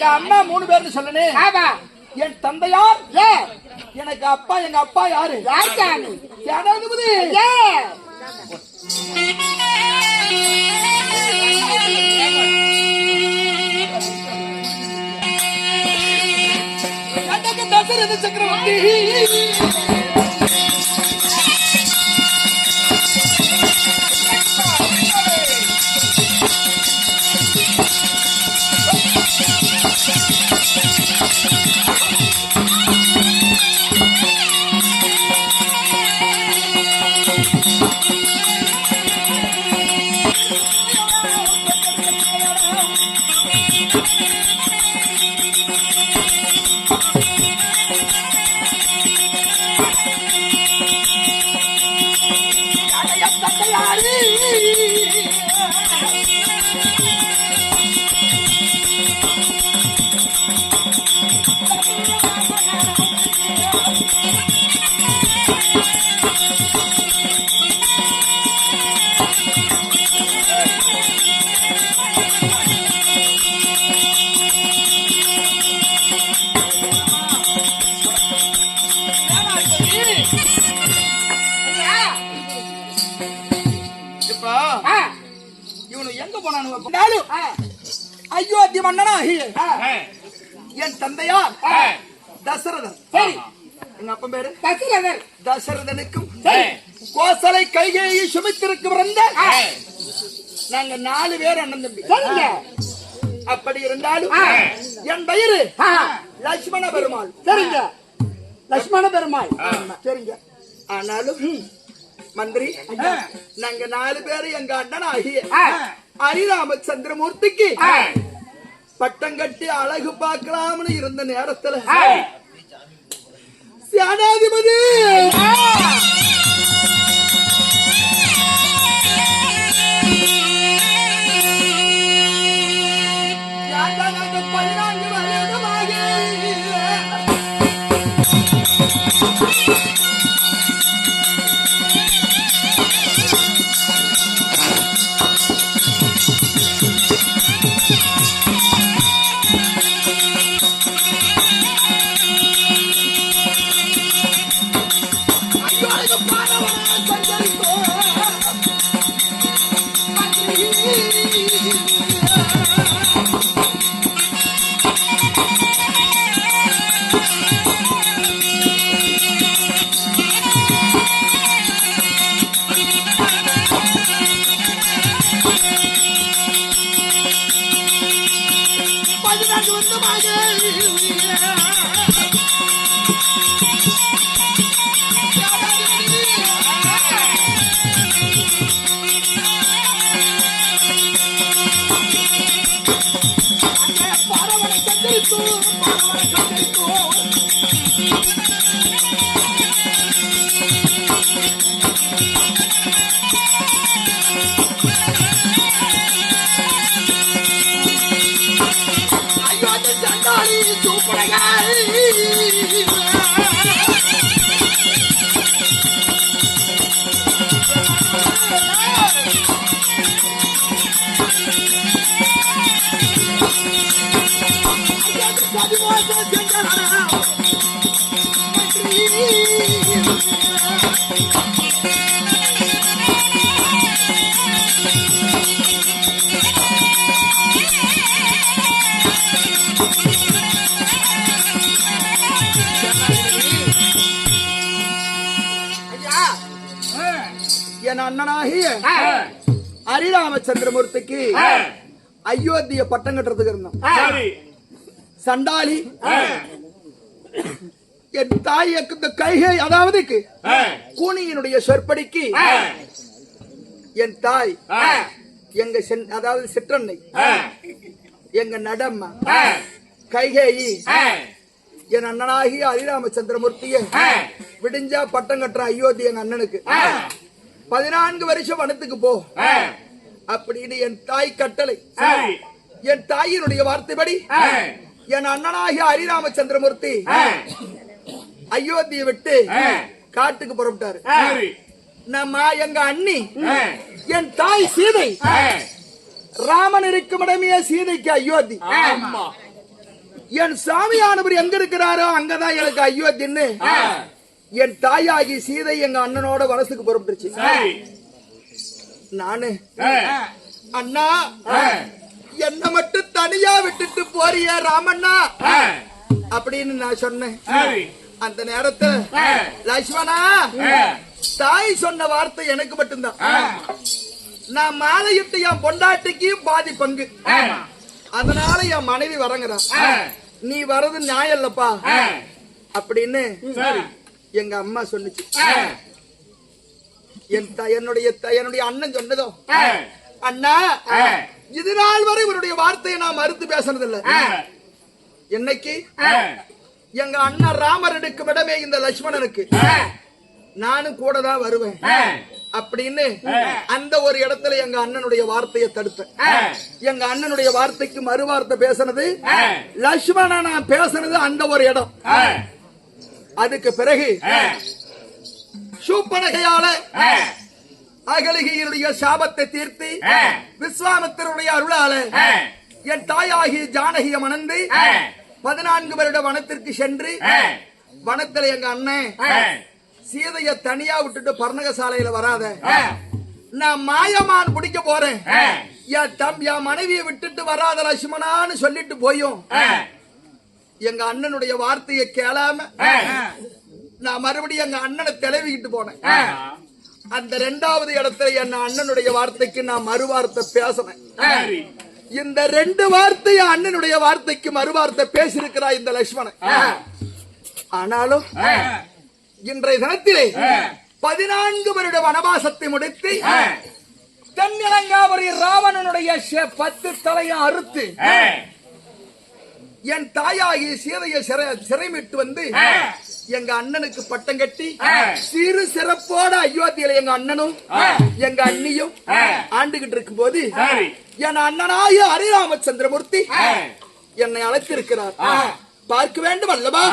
எனக்கு அண்ணா 3 பேர்னு சொல்லனே. ஆமா. என் தந்தையார் எனக்கு அப்பா. எங்க அப்பா யாரு? சேனாதிபதி. தசரத சக்கரவர்த்தி. அயோத்தி மன்னனா என் தந்தையார் தசரதன். சரி, எங்க அப்பா பேரு தசரதன். தசரதனுக்கும் கோசலை கைகேயி சுமித்திருக்கு பிறந்த நாங்க 4 பேர் அண்ணன் தம்பி. அப்படி இருந்தாலும் என் பெயரு லட்சுமண பெருமாள். சரிங்க, லட்சுமண பெருமாள். சரிங்க. ஆனாலும் மந்திரி, நாங்க 4 பேரு எங்க அண்ணன் ஆகிய ஹரிராமச்சந்திரமூர்த்திக்கு பட்டம் கட்டி அழகு பார்க்கலாம்னு இருந்த நேரத்துல சேனாதிபதி அண்ணனாகிய ஹரிராமச்சந்திரமூர்த்திக்கு அயோத்திய பட்டம் கட்டுறதுக்கு இருந்தோம். சண்டாளி என் தாய் கைகை, அதாவது கூனியினுடைய சொற்படிக்கு என் தாய் எங்க அதாவது சிற்றன்னை எங்க நடம்மா கைகேயி என் அண்ணனாகிய ஹரிராமச்சந்திரமூர்த்திய விடிஞ்சா பட்டம் கட்டுற அயோத்தி எங்க அண்ணனுக்கு 14 வருஷம் வனத்துக்கு போ அப்படின்னு என் தாய் கட்டளை. என் தாயினுடைய வார்த்தைப்படி என் அண்ணனாகிய ஹரிராமச்சந்திரமூர்த்தி அயோத்தியை விட்டு காட்டுக்கு புறப்பட்டாரு. நம்ம எங்க அண்ணி என் தாய் சீதை ராமன் இருக்கும் இடமே சீதைக்கு அயோத்தி. என் சாமியானவர் எங்க இருக்கிறாரோ அங்கதான் எனக்கு ஐயோ தின்னு என் தாயாகி சீதை எங்க அண்ணனோட வனசுக்கு புறப்பட்டுருச்சு. நானு அண்ணா என்ன மட்டும் தனியா விட்டுட்டு போறிய ராமண்ணா அப்படின்னு நான் சொன்னேன். அந்த நேரத்துல லட்சுமணா தாய் சொன்ன வார்த்தை எனக்கு மட்டும்தான். நான் மாலையிட்டு என் பொண்டாட்டிக்கு பாதி பங்கு, அதனால என் மனைவி வரங்கிறா, நீ வரது நியாயம் இல்லப்பா அப்படின்னு எங்க அம்மா சொன்னுச்சு. என்னுடைய அண்ணன் சொன்னதோ, அண்ணா இது நாள் வரை இவருடைய வார்த்தையை நான் மறுத்து பேசுனதில்லை. என்னைக்கு எங்க அண்ணன் ராமர் எடுக்கும் இடமே இந்த லட்சுமணனுக்கு நானும் கூட தான் வருவேன் அப்படின்னு அந்த ஒரு இடத்துல எங்க அண்ணனுடைய வார்த்தையை தடுப்பேன். எங்க அண்ணனுடைய வார்த்தைக்கு மறு வார்த்தை பேசினது லட்சுமண நான் பேசினது அந்த ஒரு இடம். அதுக்கு பிறகு சூப்பனகையால அகலிகையினுடைய சாபத்தை தீர்த்து விஸ்வாமித்திரனுடைய அருளால என் தாயாகி ஜானகிய மணந்து 14 வருட வனத்திற்கு சென்று வனத்துல எங்க அண்ணன் சீதைய தனியா விட்டுட்டு பர்ணகசாலையில வராத, நான் மாயமான் பிடிக்க போறேன், என் மனைவியை விட்டுட்டு வராத லட்சுமணான்னு சொல்லிட்டு போயும் எங்க அண்ணனுடைய வார்த்தையை கேளாம நான் மறுபடியும் எங்க அண்ணனை தெளிவிக்கிட்டு போனேன். அந்த 2வது இடத்துல என் அண்ணனுடைய வார்த்தைக்கு நான் மறுவார்த்தை பேசினேன். இந்த 2 வார்த்தை அண்ணனுடைய வார்த்தைக்கு மறுவார்த்தை பேசியிருக்கிறா இந்த லட்சுமணன். ஆனாலும் இன்றைய தினத்திலே 14 வருட வனவாசத்தை முடித்து தென்னிலங்காவரி ராவணனுடைய 10 தலையை அறுத்து என் தாயாகி சீதையை சிறைமிட்டு வந்து எங்க அண்ணனுக்கு பட்டம் கட்டி சிறு சிறப்போட அயோத்தியில எங்க அண்ணனும் எங்க அண்ணியும் ஆண்டுகிட்டு இருக்கும் போது என் அண்ணனாய ஹரிராமச்சந்திரமூர்த்தி என்னை அழைத்திருக்கிறார். பார்க்க வேண்டும் அல்லவா?